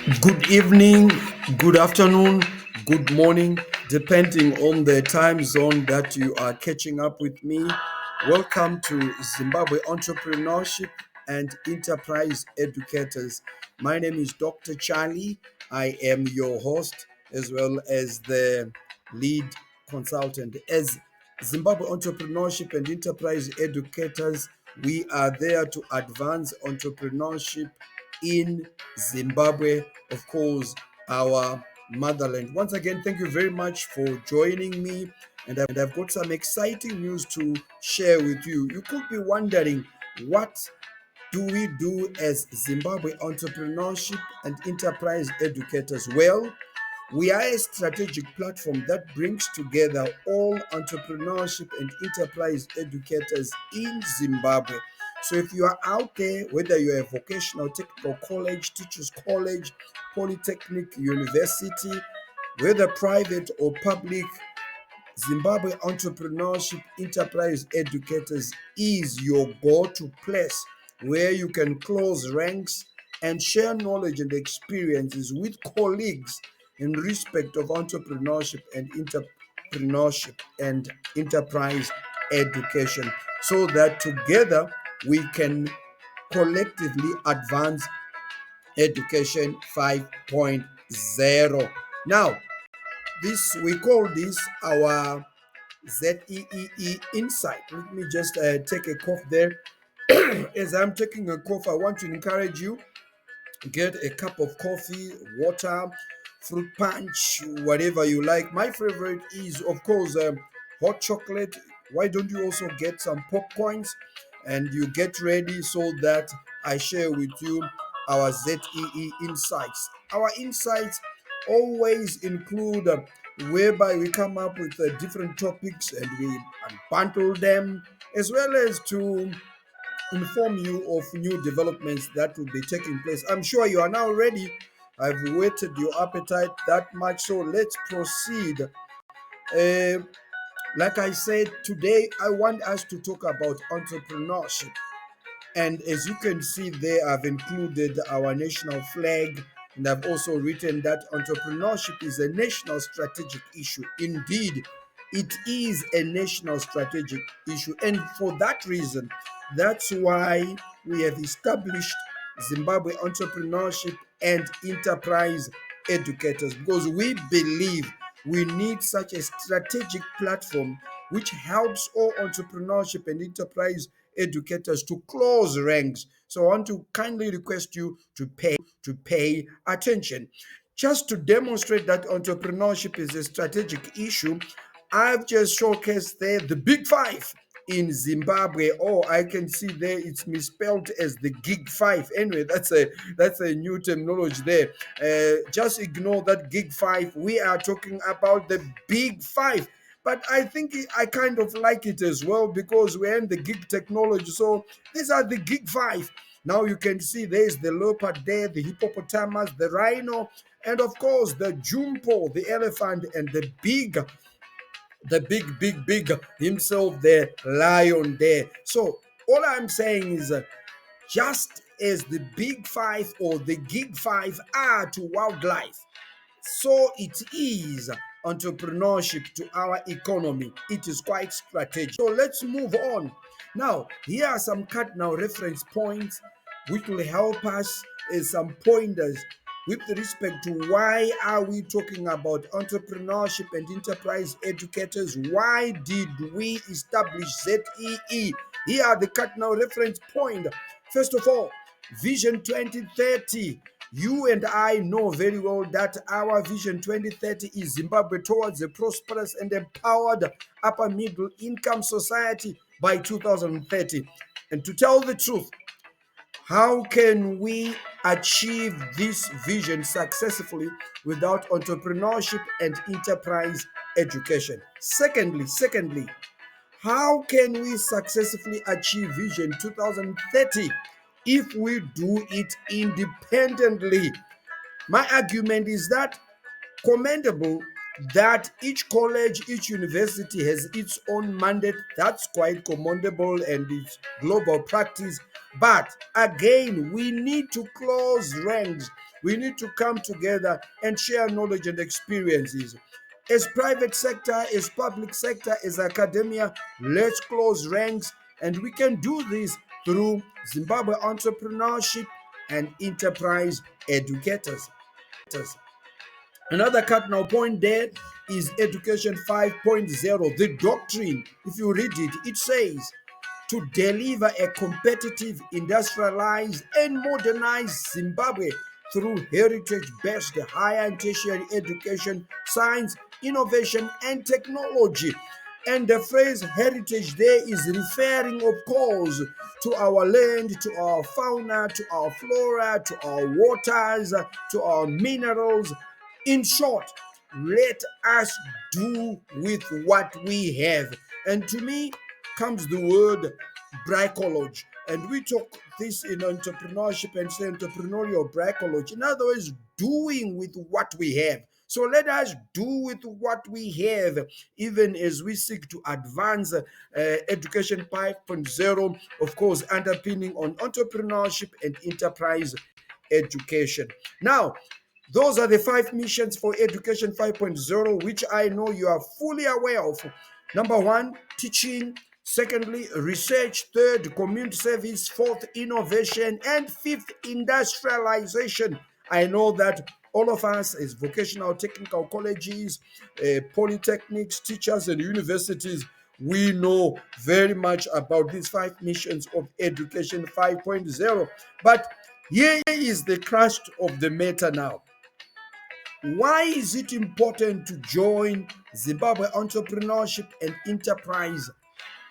Good evening, good afternoon, good morning, depending on the time zone that you are catching up with me. Welcome to Zimbabwe Entrepreneurship and Enterprise Educators. My name is Dr. Charlie. I am your host as well as the lead consultant. As Zimbabwe Entrepreneurship and Enterprise Educators, we are there to advance entrepreneurship in Zimbabwe, of course, our motherland. Once again, thank you very much for joining me. And I've got some exciting news to share with you. You could be wondering, what do we do as Zimbabwe Entrepreneurship and Enterprise Educators? Well, we are a strategic platform that brings together all entrepreneurship and enterprise educators in Zimbabwe. So if you are out there, whether you're a vocational technical college, teachers college, polytechnic, university, whether private or public, Zimbabwe Entrepreneurship Enterprise Educators is your go-to place where you can close ranks and share knowledge and experiences with colleagues in respect of entrepreneurship and enterprise education, so that together we can collectively advance education 5.0. Now, this we call this our ZEEE Insight. Let me just take a cough there. As I'm taking a cough, I want to encourage you, get a cup of coffee, water, fruit punch, whatever you like. My favorite is, of course, hot chocolate. Why don't you also get some popcorns and you get ready so that I share with you our ZEE insights. Our insights always include whereby we come up with different topics and we bundle them, as well as to inform you of new developments that will be taking place. I'm sure you are now ready. I've whetted your appetite that much, so let's proceed. Uh, like I said, today I want us to talk about entrepreneurship. And as you can see there, I've included our national flag, and I've also written that entrepreneurship is a national strategic issue. Indeed, it is a national strategic issue. And for that reason, that's why we have established Zimbabwe Entrepreneurship and Enterprise Educators, because we believe we need such a strategic platform which helps all entrepreneurship and enterprise educators to close ranks. So I want to kindly request you to pay attention. Just to demonstrate that entrepreneurship is a strategic issue, I've just showcased there the big five in Zimbabwe. Oh, I can see there it's misspelled as the gig five. Anyway, that's a new terminology there. Just ignore that gig five. We are talking about the big five. But I think I kind of like it as well because we're in the gig technology. So these are the gig five. Now you can see there's the leopard there, the hippopotamus, the rhino, and of course the jumbo, the elephant, and the big himself, the lion there. So all I'm saying is just as the big five or the gig five are to wildlife, so it is entrepreneurship to our economy. It is quite strategic. So let's move on. Now, here are some cardinal reference points which will help us as some pointers with respect to why are we talking about entrepreneurship and enterprise educators. Why did we establish ZEE? Here are the cardinal reference point. First of all, Vision 2030. You and I know very well that our Vision 2030 is Zimbabwe towards a prosperous and empowered upper middle income society by 2030. And to tell the truth, how can we achieve this vision successfully without entrepreneurship and enterprise education? Secondly, how can we successfully achieve Vision 2030 if we do it independently? My argument is that commendable that each college, each university has its own mandate. That's quite commendable and it's global practice. But again, we need to close ranks. We need to come together and share knowledge and experiences. As private sector, as public sector, as academia, let's close ranks. And we can do this through Zimbabwe Entrepreneurship and Enterprise Educators. Another cardinal point there is Education 5.0. The doctrine, if you read it, it says to deliver a competitive, industrialized, and modernized Zimbabwe through heritage based higher and tertiary education, science, innovation, and technology. And the phrase heritage there is referring, of course, to our land, to our fauna, to our flora, to our waters, to our minerals. In short, let us do with what we have. And to me comes the word bricology. And we talk this in entrepreneurship and say entrepreneurial bricology. In other words, doing with what we have. So let us do with what we have, even as we seek to advance Education 5.0, of course, underpinning on entrepreneurship and enterprise education. Now, those are the five missions for Education 5.0, which I know you are fully aware of. Number one, teaching. Secondly, research. Third, community service. Fourth, innovation. And fifth, industrialization. I know that all of us as vocational technical colleges, polytechnics, teachers, and universities, we know very much about these five missions of Education 5.0. But here is the crux of the matter now. Why is it important to join Zimbabwe Entrepreneurship and Enterprise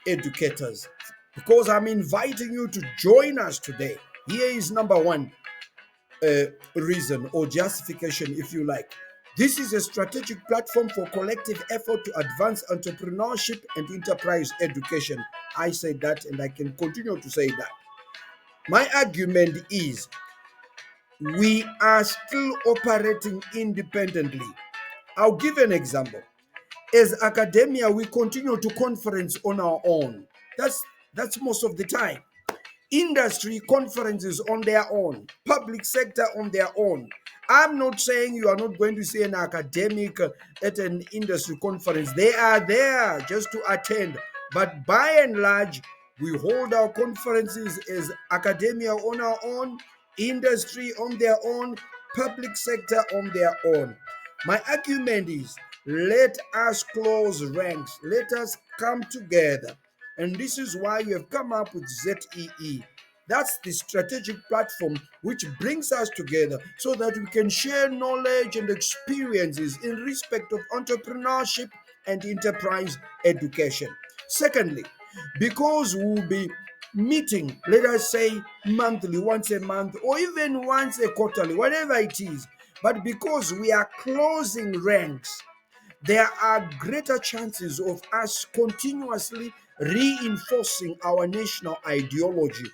Educators? Because I'm inviting you to join us today. Here is number one reason or justification, if you like. This is a strategic platform for collective effort to advance entrepreneurship and enterprise education. I say that and I can continue to say that. My argument is we are still operating independently. I'll give an example. As academia, we continue to conference on our own. That's most of the time. Industry conferences on their own, public sector on their own. I'm not saying you are not going to see an academic at an industry conference. They are there just to attend. But by and large, we hold our conferences as academia on our own, industry on their own, public sector on their own. My argument is let us close ranks, let us come together. And this is why we have come up with ZEE. That's the strategic platform which brings us together so that we can share knowledge and experiences in respect of entrepreneurship and enterprise education. Secondly, because we'll be meeting, let us say monthly, once a month, or even once a quarterly, whatever it is, but because we are closing ranks, there are greater chances of us continuously reinforcing our national ideology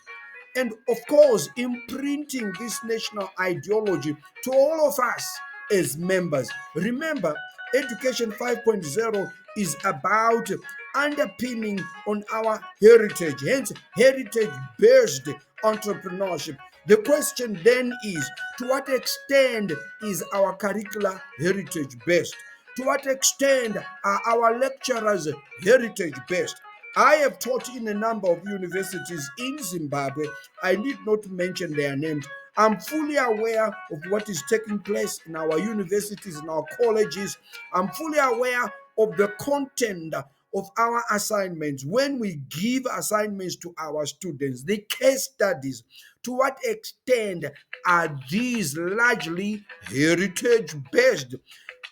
and, of course, imprinting this national ideology to all of us as members. Remember, Education 5.0 is about underpinning on our heritage, hence heritage based entrepreneurship. The question then is, to what extent is our curricula heritage based? To what extent are our lecturers heritage based? I have taught in a number of universities in Zimbabwe. I need not mention their names. I'm fully aware of what is taking place in our universities, in our colleges. I'm fully aware of the content of our assignments. When we give assignments to our students, the case studies, to what extent are these largely heritage based?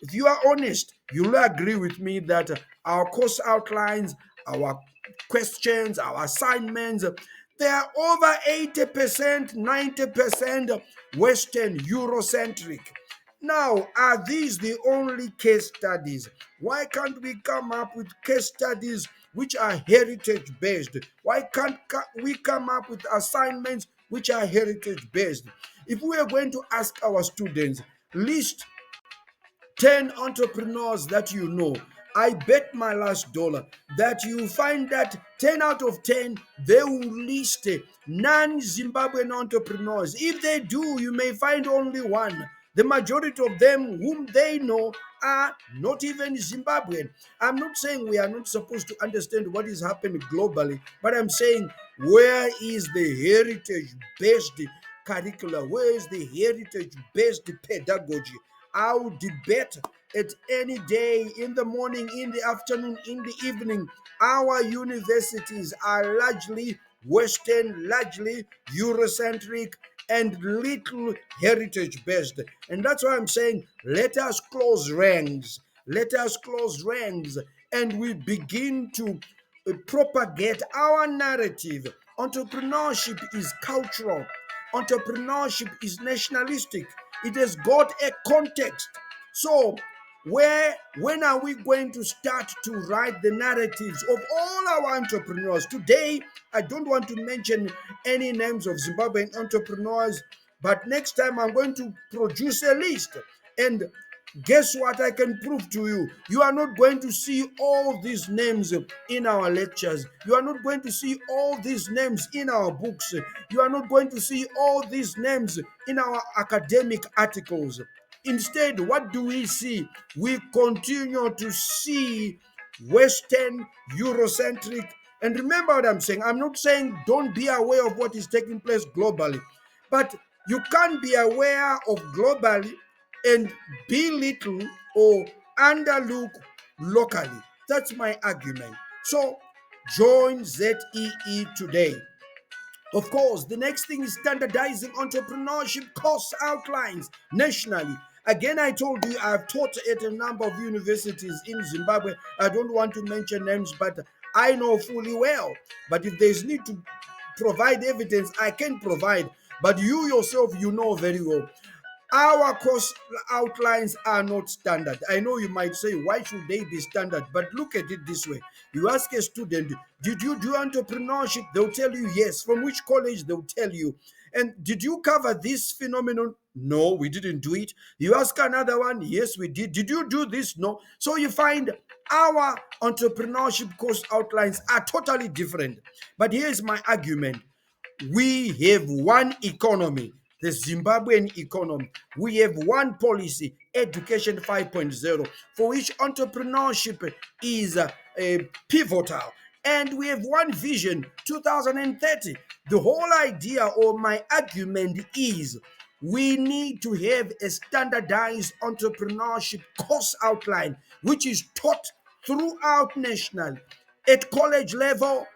If you are honest, you'll agree with me that our course outlines, our questions, our assignments, they are over 80%, 90% Western Eurocentric. Now, are these the only case studies? Why can't we come up with case studies which are heritage based? Why can't we come up with assignments which are heritage based? If we are going to ask our students, list 10 entrepreneurs that you know, I bet my last dollar that you find that 10 out of 10 they will list non-Zimbabwean entrepreneurs. If they do, you may find only one. The majority of them whom they know are not even Zimbabwean. I'm not saying we are not supposed to understand what is happening globally, but I'm saying, where is the heritage based curricula? Where is the heritage based pedagogy? I will debate it any day, in the morning, in the afternoon, in the evening. Our universities are largely Western, largely Eurocentric, and little heritage based. And that's why I'm saying, let us close ranks. Let us close ranks and we begin to propagate our narrative. Entrepreneurship is cultural, entrepreneurship is nationalistic, it has got a context. So, when are we going to start to write the narratives of all our entrepreneurs? Today, I don't want to mention any names of Zimbabwean entrepreneurs, but next time I'm going to produce a list. And guess what? I can prove to you. You are not going to see all these names in our lectures. You are not going to see all these names in our books. You are not going to see all these names in our academic articles. Instead, what do we see? We continue to see Western, Eurocentric. And remember what I'm saying. I'm not saying don't be aware of what is taking place globally, but you can't be aware of globally and belittle or underlook locally. That's my argument. So join ZEE today. Of course, the next thing is standardizing entrepreneurship course outlines nationally. Again, I told you I've taught at a number of universities in Zimbabwe. I don't want to mention names, but I know fully well. But if there's need to provide evidence, I can provide. But you yourself, you know very well. Our course outlines are not standard. I know you might say, why should they be standard? But look at it this way. You ask a student, did you do entrepreneurship? They'll tell you yes. From which college? They'll tell you. And did you cover this phenomenon? No, we didn't do it. You ask another one, yes, we did. Did you do this? No. So you find our entrepreneurship course outlines are totally different. But here's my argument. We have one economy, the Zimbabwean economy. We have one policy, Education 5.0, for which entrepreneurship is pivotal. And we have one vision, 2030. The whole idea or my argument is we need to have a standardized entrepreneurship course outline, which is taught throughout national, at college level,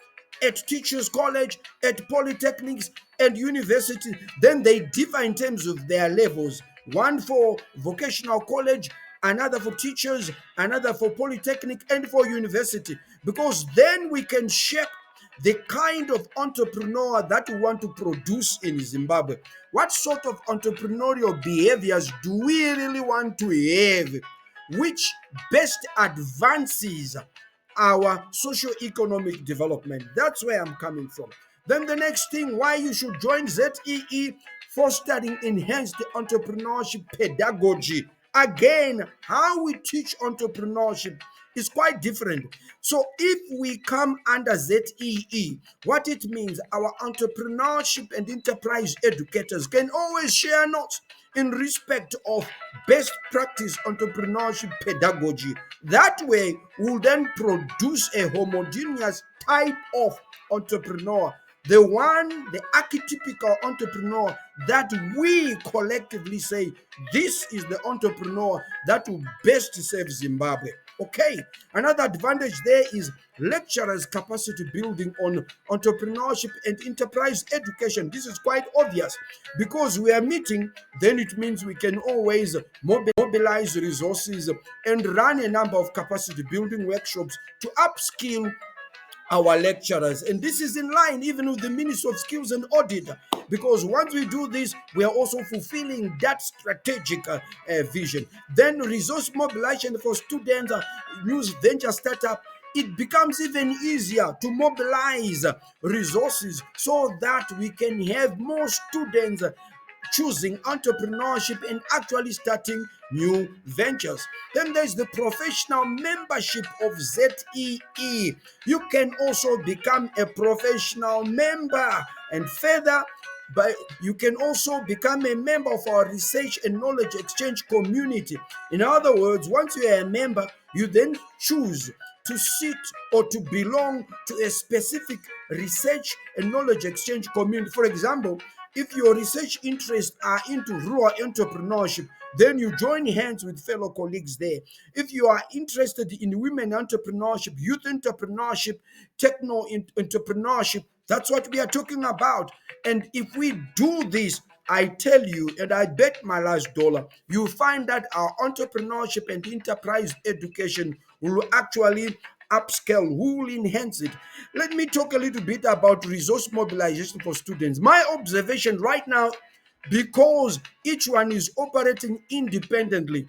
at teachers college, at polytechnics and university. Then they differ in terms of their levels, one for vocational college, another for teachers, another for polytechnic and for university, because then we can shape the kind of entrepreneur that we want to produce in Zimbabwe. What sort of entrepreneurial behaviors do we really want to have, which best advances our socio-economic development? That's where I'm coming from. Then the next thing, why you should join ZEE, fostering enhanced entrepreneurship pedagogy. Again, how we teach entrepreneurship is quite different. So if we come under ZEE, what it means, our entrepreneurship and enterprise educators can always share notes in respect of best practice entrepreneurship pedagogy. That way, we'll then produce a homogeneous type of entrepreneur, the archetypical entrepreneur that we collectively say, this is the entrepreneur that will best serve Zimbabwe. Okay, another advantage there is lecturers' capacity building on entrepreneurship and enterprise education. This is quite obvious because we are meeting, then it means we can always mobilize resources and run a number of capacity building workshops to upskill our lecturers. And this is in line even with the Ministry of Skills and Audit, because once we do this, we are also fulfilling that strategic vision. Then resource mobilization for students, new venture startup, it becomes even easier to mobilize resources so that we can have more students choosing entrepreneurship and actually starting new ventures. Then there's the professional membership of ZEE. You can also become a professional member, and further, but you can also become a member of our research and knowledge exchange community. In other words, once you are a member, you then choose to sit or to belong to a specific research and knowledge exchange community. For example, if your research interests are into rural entrepreneurship, then you join hands with fellow colleagues there. If you are interested in women entrepreneurship, youth entrepreneurship, techno entrepreneurship, that's what we are talking about. And if we do this, I tell you, and I bet my last dollar, you find that our entrepreneurship and enterprise education will actually upscale, who will enhance it. Let me talk a little bit about resource mobilization for students. My observation right now, because each one is operating independently,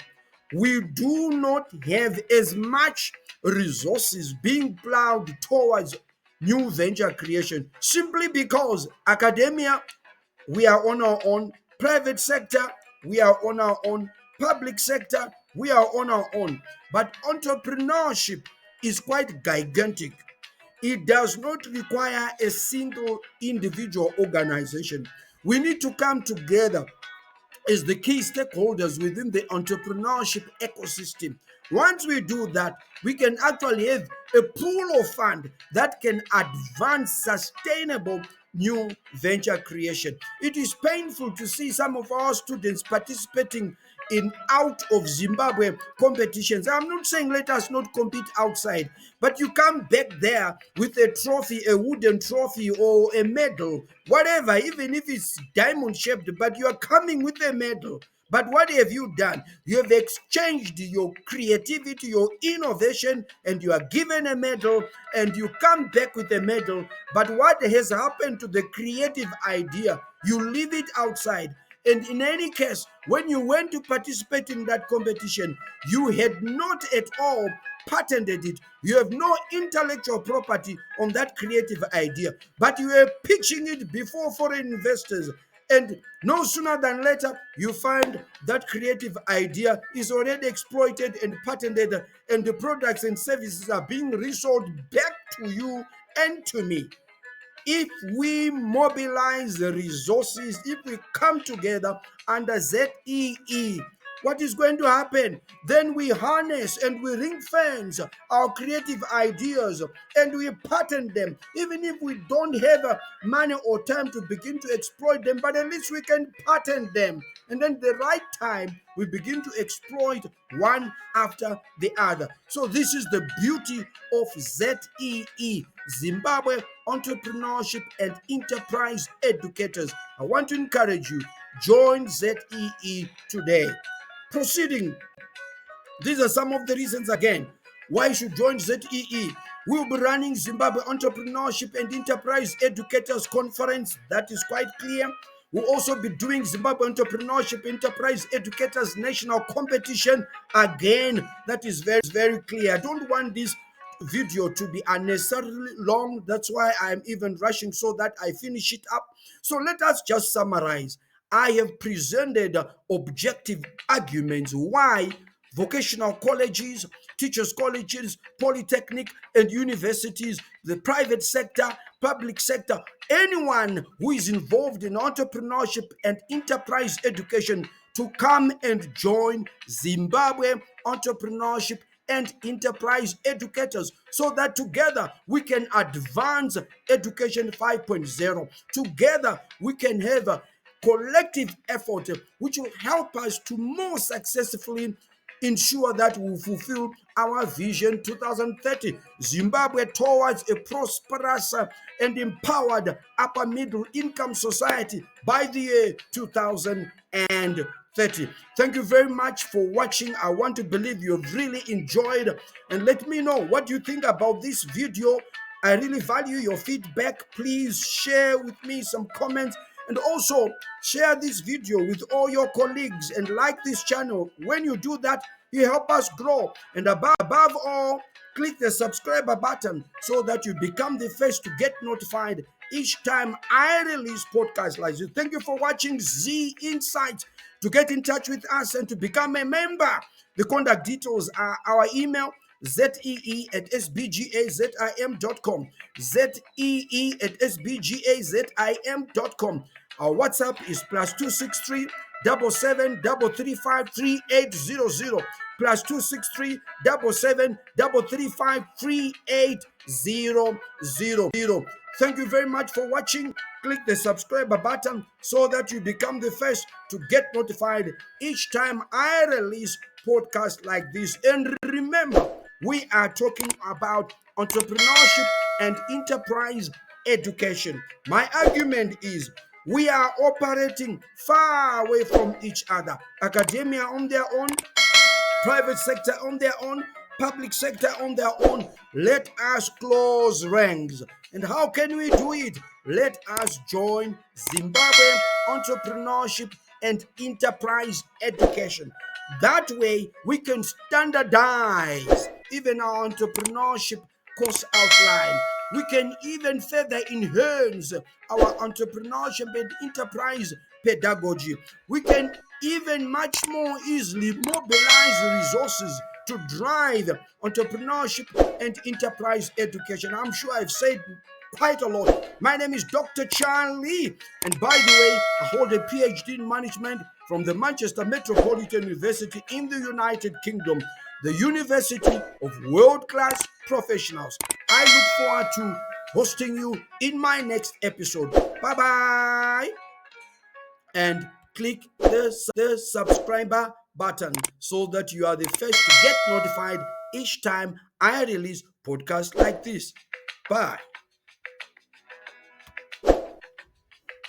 we do not have as much resources being plowed towards new venture creation, simply because academia, we are on our own, private sector, we are on our own, public sector, we are on our own. But entrepreneurship is quite gigantic. It does not require a single individual organization. We need to come together as the key stakeholders within the entrepreneurship ecosystem. Once we do that, we can actually have a pool of fund that can advance sustainable new venture creation. It is painful to see some of our students participating in out of Zimbabwe competitions. I'm not saying let us not compete outside, but you come back there with a trophy, a wooden trophy or a medal, whatever, even if it's diamond shaped, but you are coming with a medal. But what have you done? You have exchanged your creativity, your innovation, and you are given a medal, and you come back with a medal. But what has happened to the creative idea? You leave it outside. And in any case, when you went to participate in that competition, you had not at all patented it. You have no intellectual property on that creative idea, but you are pitching it before foreign investors. And no sooner than later, you find that creative idea is already exploited and patented, and the products and services are being resold back to you and to me. If we mobilize the resources, if we come together under ZEE, what is going to happen? Then we harness and we ring fence our creative ideas and we patent them, even if we don't have money or time to begin to exploit them, but at least we can patent them. And then the right time, we begin to exploit one after the other. So this is the beauty of ZEE, Zimbabwe Entrepreneurship and Enterprise Educators. I want to encourage you, join ZEE today. Proceeding, these are some of the reasons again why you should join ZEE. We'll be running Zimbabwe Entrepreneurship and Enterprise Educators Conference. That is quite clear. We'll also be doing Zimbabwe Entrepreneurship Enterprise Educators National Competition. Again, that is very, very clear. I don't want this video to be unnecessarily long. That's why I'm even rushing so that I finish it up. So let us just summarize. I have presented objective arguments why vocational colleges, teachers' colleges, polytechnic, and universities, the private sector, public sector, anyone who is involved in entrepreneurship and enterprise education to come and join Zimbabwe Entrepreneurship and Enterprise Educators, so that together we can advance Education 5.0. Together we can have a collective effort which will help us to more successfully ensure that we fulfill our vision 2030, Zimbabwe towards a prosperous and empowered upper middle income society by the year 2030. Thank you very much for watching. I want to believe you've really enjoyed, and let me know what you think about this video. I really value your feedback. Please share with me some comments, and also share this video with all your colleagues and like this channel. When you do that, you help us grow. And above all, click the subscribe button so that you become the first to get notified each time I release podcasts like this. Thank you for watching Z Insights. To get in touch with us and to become a member, the contact details are our email zee@sbgazim.com, zee@sbgazim.com. Our WhatsApp is +263 77 335 3800, +263 77 335 3800. Thank you very much for watching. Click the subscribe button so that you become the first to get notified each time I release podcasts like this. And remember, we are talking about entrepreneurship and enterprise education. My argument is we are operating far away from each other. Academia on their own, private sector on their own, public sector on their own. Let us close ranks. And how can we do it? Let us join Zimbabwe Entrepreneurship and Enterprise Education. That way, we can standardize even our entrepreneurship course outline. We can even further enhance our entrepreneurship and enterprise pedagogy. We can even much more easily mobilize resources to drive entrepreneurship and enterprise education. I'm sure I've said quite a lot. My name is Dr. Charlie, and by the way, I hold a PhD in management from the Manchester Metropolitan University in the United Kingdom, the University of World-Class Professionals. I look forward to hosting you in my next episode. Bye-bye. And click the subscriber button so that you are the first to get notified each time I release podcasts like this. Bye.